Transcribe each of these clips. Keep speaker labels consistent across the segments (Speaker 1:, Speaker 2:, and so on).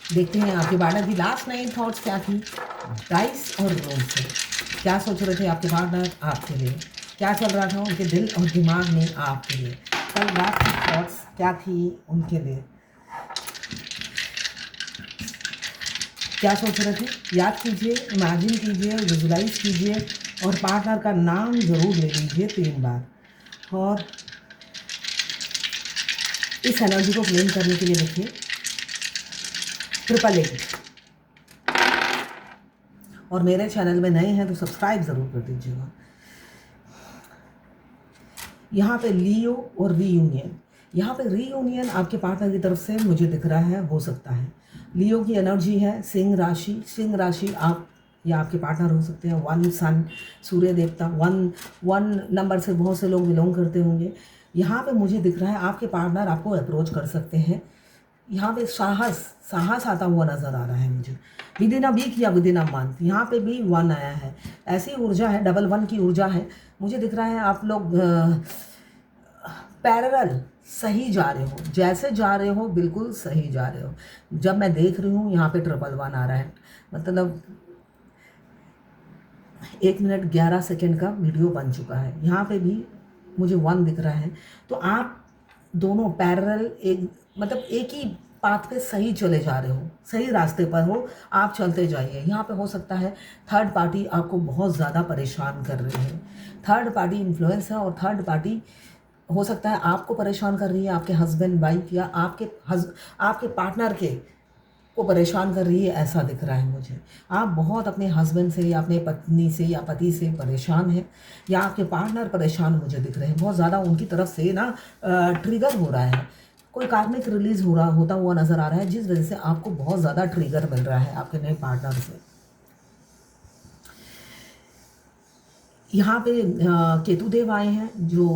Speaker 1: देखते हैं आपके पार्टनर की लास्ट 9 थॉट्स क्या थी। राइस और रोज से क्या सोच रहे थे आपके पार्टनर आपके लिए, क्या चल रहा था उनके दिल और दिमाग में आपके लिए, कल रात की थॉट्स क्या थी उनके लिए, क्या सोच रहे थे। याद कीजिए, इमेजिन कीजिए, विजुलाइज कीजिए और पार्टनर का नाम ज़रूर ले लीजिए 3 बार। और इस एनर्जी को क्लेम करने के लिए देखिए 888 और मेरे चैनल में नए हैं तो सब्सक्राइब ज़रूर कर दीजिएगा। यहाँ पे लियो और रीयूनियन, यहाँ पे रीयूनियन आपके पार्टनर की तरफ से मुझे दिख रहा है, हो सकता है। लियो की एनर्जी है सिंह राशि, सिंह राशि आप या आपके पार्टनर हो सकते हैं। 1 सन, सूर्य देवता, 1 नंबर से बहुत से लोग बिलोंग करते होंगे। यहाँ पे मुझे दिख रहा है आपके पार्टनर आपको अप्रोच कर सकते हैं। यहाँ पे साहस आता हुआ नज़र आ रहा है मुझे। विद इन अ वीक या विद इन अ मंथ, यहाँ पे भी 1 आया है। ऐसी ऊर्जा है, डबल 1 की ऊर्जा है। मुझे दिख रहा है आप लोग पैरेलल सही जा रहे हो, जैसे जा रहे हो बिल्कुल सही जा रहे हो। जब मैं देख रही हूँ यहाँ पे 111 आ रहा है, मतलब 1 मिनट 11 सेकेंड का वीडियो बन चुका है। यहाँ पे भी मुझे 1 दिख रहा है। तो आप दोनों पैरेलल मतलब एक ही पाथ पे सही चले जा रहे हो, सही रास्ते पर हो, आप चलते जाइए। यहाँ पे हो सकता है थर्ड पार्टी आपको बहुत ज़्यादा परेशान कर रही है, थर्ड पार्टी इन्फ्लुएंस है। और थर्ड पार्टी हो सकता है आपको परेशान कर रही है, आपके हस्बैंड वाइफ या आपके पार्टनर को परेशान कर रही है, ऐसा दिख रहा है मुझे। आप बहुत अपने हस्बैंड से या अपने पत्नी से या पति से परेशान हैं, या आपके पार्टनर परेशान मुझे दिख रहे हैं बहुत ज़्यादा। उनकी तरफ से ना ट्रिगर हो रहा है, कोई कार्मिक रिलीज होता हुआ नज़र आ रहा है, जिस वजह से आपको बहुत ज़्यादा ट्रिगर मिल रहा है आपके नए पार्टनर से। यहाँ पे केतुदेव आए हैं जो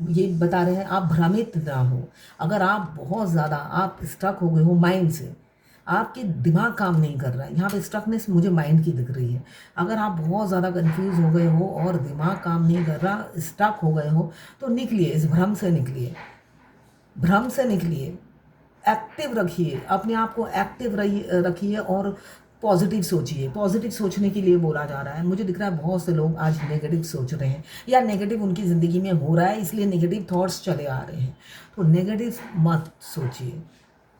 Speaker 1: ये बता रहे हैं आप भ्रमित ना हो। अगर आप बहुत ज़्यादा आप स्ट्रक हो गए हो माइंड से, आपके दिमाग काम नहीं कर रहा है, यहाँ पे स्ट्रकनेस मुझे माइंड की दिख रही है। अगर आप बहुत ज़्यादा कंफ्यूज हो गए हो और दिमाग काम नहीं कर रहा, स्ट्रक हो गए हो, तो निकलिए, इस भ्रम से निकलिए, भ्रम से निकलिए। एक्टिव रखिए, अपने आप को एक्टिव रखिए और पॉजिटिव सोचिए। पॉजिटिव सोचने के लिए बोला जा रहा है। मुझे दिख रहा है बहुत से लोग आज नेगेटिव सोच रहे हैं या नेगेटिव उनकी ज़िंदगी में हो रहा है, इसलिए नेगेटिव थॉट्स चले आ रहे हैं। तो नेगेटिव मत सोचिए,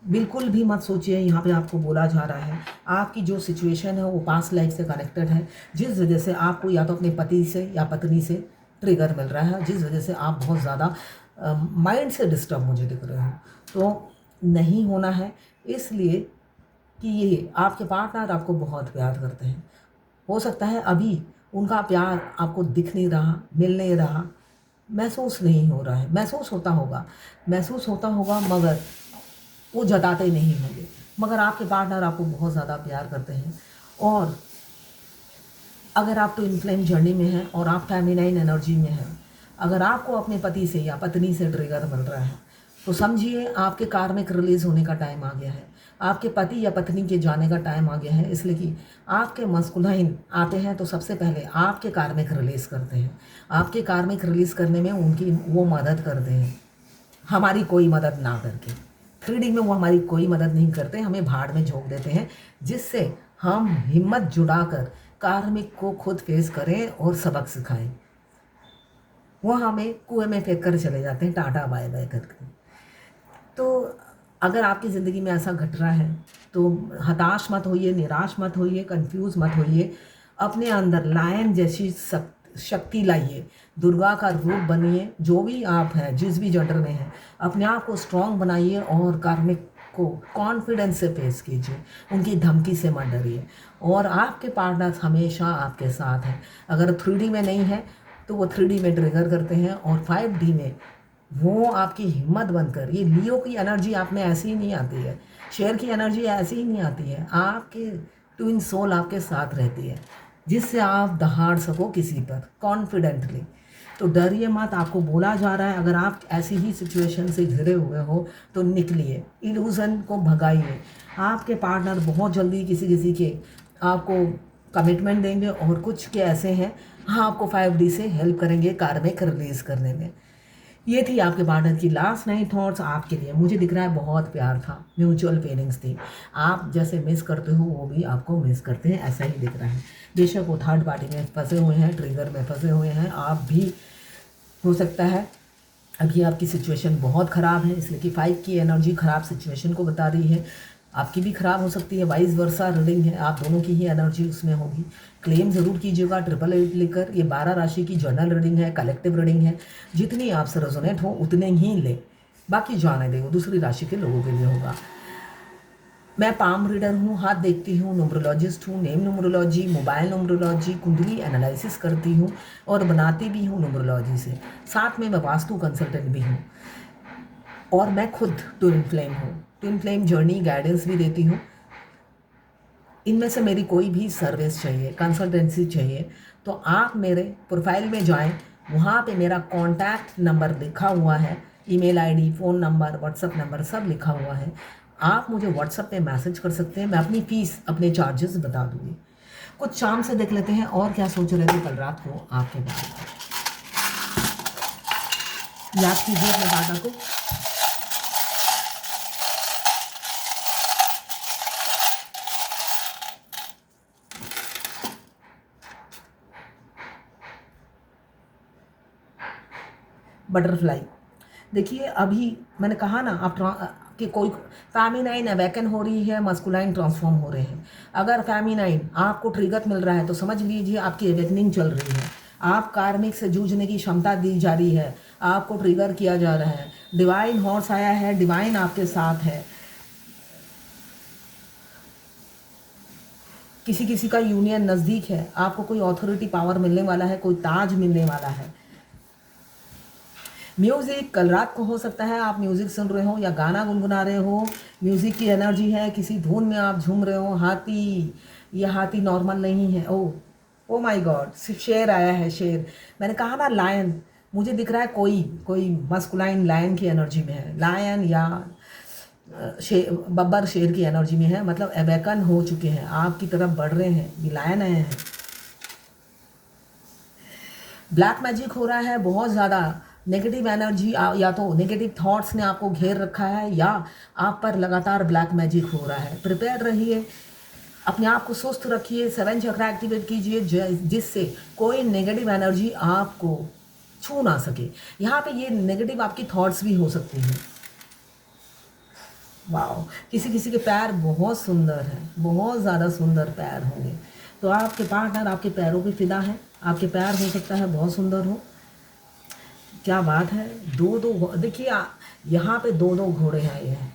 Speaker 1: बिल्कुल भी मत सोचिए। यहाँ पे आपको बोला जा रहा है आपकी जो सिचुएशन है वो पास्ट लाइफ से कनेक्टेड है, जिस वजह से आपको या तो अपने पति से या पत्नी से ट्रिगर मिल रहा है, जिस वजह से आप बहुत ज़्यादा माइंड से डिस्टर्ब मुझे दिख रहे हो। तो नहीं होना है, इसलिए कि ये आपके पार्टनर आपको बहुत प्यार करते हैं। हो सकता है अभी उनका प्यार आपको दिख नहीं रहा, मिल नहीं रहा, महसूस नहीं हो रहा है। महसूस होता होगा मगर वो जताते नहीं होंगे। मगर आपके पार्टनर आपको बहुत ज़्यादा प्यार करते हैं। और अगर आप तो इनफ्लेम जर्नी में हैं और आप फेमिनाइन एनर्जी में हैं, अगर आपको अपने पति से या पत्नी से ट्रिगर मिल रहा है, तो समझिए आपके कार्मिक रिलीज होने का टाइम आ गया है, आपके पति या पत्नी के जाने का टाइम आ गया है। इसलिए कि आपके मस्कुलाइन आते हैं तो सबसे पहले आपके कार्मिक रिलीज़ करते हैं। आपके कार्मिक रिलीज़ करने में उनकी वो मदद करते हैं, हमारी कोई मदद ना करके। 3D में वो हमारी कोई मदद नहीं करते, हमें भाड़ में झोंक देते हैं, जिससे हम हिम्मत जुटाकर कार्मिक को खुद फेस करें और सबक सिखाएं। वो हमें कुएं में फेंक कर चले जाते हैं, टाटा बाय बाय करके। तो अगर आपकी ज़िंदगी में ऐसा घट रहा है तो हताश मत होइए, निराश मत होइए, कंफ्यूज मत होइए। अपने अंदर लायन जैसी शक्ति लाइए, दुर्गा का रूप बनिए। जो भी आप हैं, जिस भी जेंडर में हैं, अपने आप को स्ट्रॉन्ग बनाइए और कार्मिक को कॉन्फिडेंस से फेस कीजिए, उनकी धमकी से मत डरिए। और आपके पार्टनर्स हमेशा आपके साथ हैं। अगर 3D में नहीं है तो वो 3D में ट्रिगर करते हैं, और 5D में वो आपकी हिम्मत बनकर, ये लियो की एनर्जी आप में ऐसी ही नहीं आती है, शेर की एनर्जी ऐसी ही नहीं आती है। आपके ट्विन सोल आपके साथ रहती है, जिससे आप दहाड़ सको किसी पर कॉन्फिडेंटली। तो डरिए मत, आपको बोला जा रहा है अगर आप ऐसी ही सिचुएशन से घिरे हुए हो तो निकलिए, इल्यूज़न को भगाइए। आपके पार्टनर बहुत जल्दी किसी किसी के आपको कमिटमेंट देंगे, और कुछ के ऐसे हैं हाँ आपको 5D से हेल्प करेंगे कार्मिक रिलीज़ करने में। ये थी आपके पार्टनर की लास्ट नाइट थॉट्स आपके लिए। मुझे दिख रहा है बहुत प्यार था, म्यूचुअल फीलिंग्स थी। आप जैसे मिस करते हो वो भी आपको मिस करते हैं, ऐसा ही दिख रहा है। बेशक वो थर्ड पार्टी में फंसे हुए हैं, ट्रिगर में फंसे हुए हैं, आप भी हो सकता है अभी आपकी सिचुएशन बहुत ख़राब है, इसलिए कि 5 की एनर्जी ख़राब सिचुएशन को बता रही है। आपकी भी ख़राब हो सकती है, वाइस वर्सा रीडिंग है, आप दोनों की ही एनर्जी उसमें होगी। क्लेम ज़रूर कीजिएगा 888 लेकर। ये 12 राशि की जर्नल रीडिंग है, कलेक्टिव रीडिंग है। जितनी आपसे रेजोनेट हो उतने ही ले, बाकी जाने दे, वो दूसरी राशि के लोगों के लिए होगा। मैं पाम रीडर हूँ, हाथ देखती हूँ, न्यूमरोलॉजिस्ट हूँ, नेम न्यूमरोलॉजी, मोबाइल न्यूमरोलॉजी, कुंडली एनालिसिस करती हूँ और बनाती भी हूँ न्यूमरोलॉजी से। साथ में मैं वास्तु कंसल्टेंट भी हूँ और मैं खुद ट्विन फ्लेम हूँ। ट्विन फ्लेम जर्नी गाइडेंस भी देती हूँ। इनमें से मेरी कोई भी सर्विस चाहिए, कंसल्टेंसी चाहिए, तो आप मेरे प्रोफाइल में जाएं, वहाँ पे मेरा कॉन्टैक्ट नंबर लिखा हुआ है, email ID, phone number, WhatsApp number सब लिखा हुआ है। आप मुझे व्हाट्सअप पे मैसेज कर सकते हैं, मैं अपनी फ़ीस, अपने चार्जेस बता दूँगी। कुछ शाम से देख लेते हैं और क्या सोच रहे थे कल रात को आपके बारे में। याद कीजिए अपने दादा को। बटरफ्लाई, देखिए अभी मैंने कहा ना, आप कि कोई फेमिनाइन अवेकन हो रही है, मस्कुलाइन ट्रांसफॉर्म हो रहे हैं। अगर फेमिनाइन आपको ट्रिगर मिल रहा है तो समझ लीजिए आपकी अवेकनिंग चल रही है, आप कार्मिक से जूझने की क्षमता दी जा रही है, आपको ट्रिगर किया जा रहा है। डिवाइन हॉर्स आया है, डिवाइन आपके साथ है। किसी किसी का यूनियन नज़दीक है, आपको कोई अथॉरिटी पावर मिलने वाला है, कोई ताज मिलने वाला है। म्यूज़िक कल रात को हो सकता है आप म्यूज़िक सुन रहे हो या गाना गुनगुना रहे हो, म्यूज़िक की एनर्जी है, किसी धुन में आप झूम रहे हो। हाथी, ये हाथी नॉर्मल नहीं है। ओ माय गॉड, सिर्फ शेर आया है, शेर। मैंने कहा ना लायन, मुझे दिख रहा है कोई कोई मस्कुलाइन लायन की एनर्जी में है, लायन या शेर, बब्बर शेर की एनर्जी में है, मतलब अवेकन हो चुके हैं, आपकी तरफ बढ़ रहे हैं, ये लायन आए हैं। ब्लैक मैजिक हो रहा है बहुत ज़्यादा, नेगेटिव एनर्जी, या तो नेगेटिव थॉट्स ने आपको घेर रखा है या आप पर लगातार ब्लैक मैजिक हो रहा है। प्रिपेयर रहिए, अपने आप को सुस्त रखिए, 7 चक्रा एक्टिवेट कीजिए, जिससे कोई नेगेटिव एनर्जी आपको छू ना सके। यहाँ पे ये नेगेटिव आपकी थॉट्स भी हो सकती हैं। वाह, किसी किसी के पैर बहुत सुंदर हैं, बहुत ज़्यादा सुंदर पैर होंगे, तो आपके पार्टनर आपके पैरों पे फिदा है। आपके पैर हो सकता है बहुत सुंदर हो। क्या बात है, दो दो देखिए यहाँ पे दो दो घोड़े आए हैं।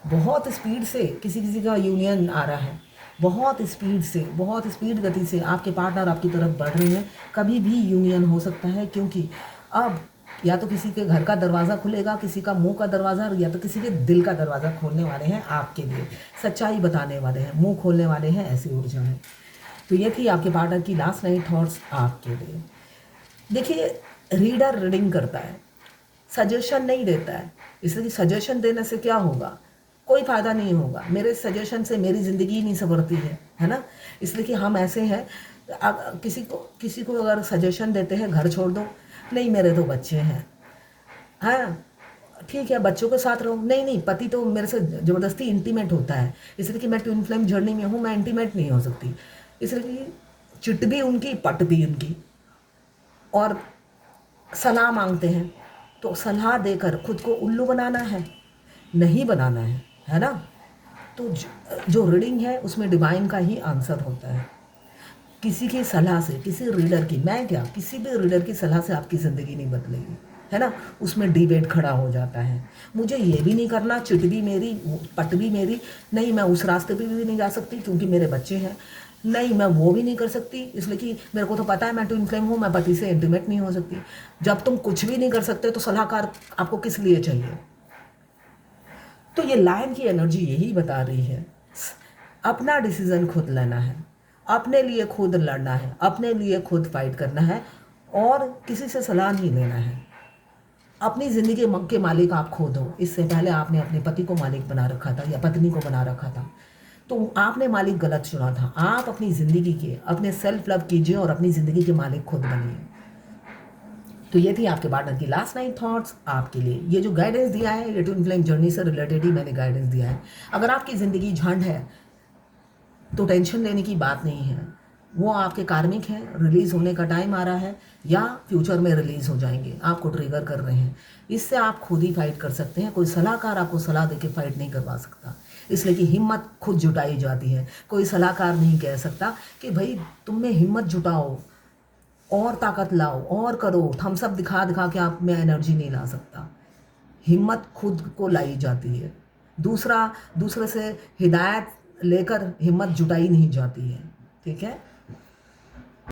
Speaker 1: बहुत स्पीड से किसी किसी का यूनियन आ रहा है, बहुत स्पीड से, बहुत स्पीड गति से आपके पार्टनर आपकी तरफ बढ़ रहे हैं। कभी भी यूनियन हो सकता है, क्योंकि अब या तो किसी के घर का दरवाज़ा खुलेगा, किसी का मुंह का दरवाज़ा, या तो किसी के दिल का दरवाज़ा खोलने वाले हैं आपके लिए, सच्चाई बताने वाले हैं, मुंह खोलने वाले हैं, ऐसी ऊर्जा है। तो ये थी आपके पार्टनर की लास्ट नाइट थॉट्स आपके लिए। देखिए, रीडर रीडिंग करता है, सजेशन नहीं देता है, इसलिए कि सजेशन देने से क्या होगा, कोई फ़ायदा नहीं होगा। मेरे सजेशन से मेरी ज़िंदगी नहीं संवरती है ना। इसलिए कि हम ऐसे हैं, किसी को अगर सजेशन देते हैं घर छोड़ दो, नहीं मेरे तो बच्चे हैं, हाँ ठीक है बच्चों के साथ रहो, नहीं नहीं पति तो मेरे से ज़बरदस्ती इंटीमेट होता है, इसलिए कि मैं ट्विन फ्लेम जर्नी में हूँ, मैं इंटीमेट नहीं हो सकती, इसलिए कि चिट भी उनकी पट भी उनकी। और सलाह मांगते हैं तो सलाह देकर खुद को उल्लू बनाना है, नहीं बनाना है ना। तो जो रीडिंग है उसमें डिवाइन का ही आंसर होता है। किसी की सलाह से, किसी रीडर की, मैं क्या किसी भी रीडर की सलाह से आपकी ज़िंदगी नहीं बदलेगी, है ना। उसमें डिबेट खड़ा हो जाता है, मुझे ये भी नहीं करना, चिट भी मेरी, पट भी मेरी, नहीं मैं उस रास्ते पे भी नहीं जा सकती क्योंकि मेरे बच्चे हैं, नहीं मैं वो भी नहीं कर सकती इसलिए कि मेरे को तो पता है मैं ट्विन फ्लेम हूँ, मैं पति से इंटीमेट नहीं हो सकती। जब तुम कुछ भी नहीं कर सकते तो सलाहकार आपको किस लिए चाहिए। तो ये लायन की एनर्जी यही बता रही है, अपना डिसीज़न खुद लेना है, अपने लिए खुद लड़ना है, अपने लिए खुद फाइट करना है और किसी से सलाह नहीं लेना है। अपनी ज़िंदगी के मालिक आप खुद हो। इससे पहले आपने अपने पति को मालिक बना रखा था या पत्नी को बना रखा था, तो आपने मालिक गलत चुना था। आप अपनी ज़िंदगी के, अपने सेल्फ लव कीजिए और अपनी ज़िंदगी के मालिक खुद बनिए। तो ये थी आपके पार्टनर की लास्ट नाइट थॉट्स आपके लिए। ये जो गाइडेंस दिया है ये ट्विन फ्लेम जर्नी से रिलेटेड ही मैंने गाइडेंस दिया है। अगर आपकी ज़िंदगी झंड है तो टेंशन लेने की बात नहीं है, वो आपके कार्मिक हैं, रिलीज़ होने का टाइम आ रहा है या फ्यूचर में रिलीज़ हो जाएंगे, आपको ट्रिगर कर रहे हैं। इससे आप खुद ही फाइट कर सकते हैं, कोई सलाहकार आपको सलाह देके फाइट नहीं करवा सकता। इसलिए कि हिम्मत खुद जुटाई जाती है, कोई सलाहकार नहीं कह सकता कि भाई तुम में हिम्मत जुटाओ और ताकत लाओ और करो। थम्स अप दिखा दिखा के आप में एनर्जी नहीं ला सकता, हिम्मत खुद को लाई जाती है। दूसरे से हिदायत लेकर हिम्मत जुटाई नहीं जाती है, ठीक है।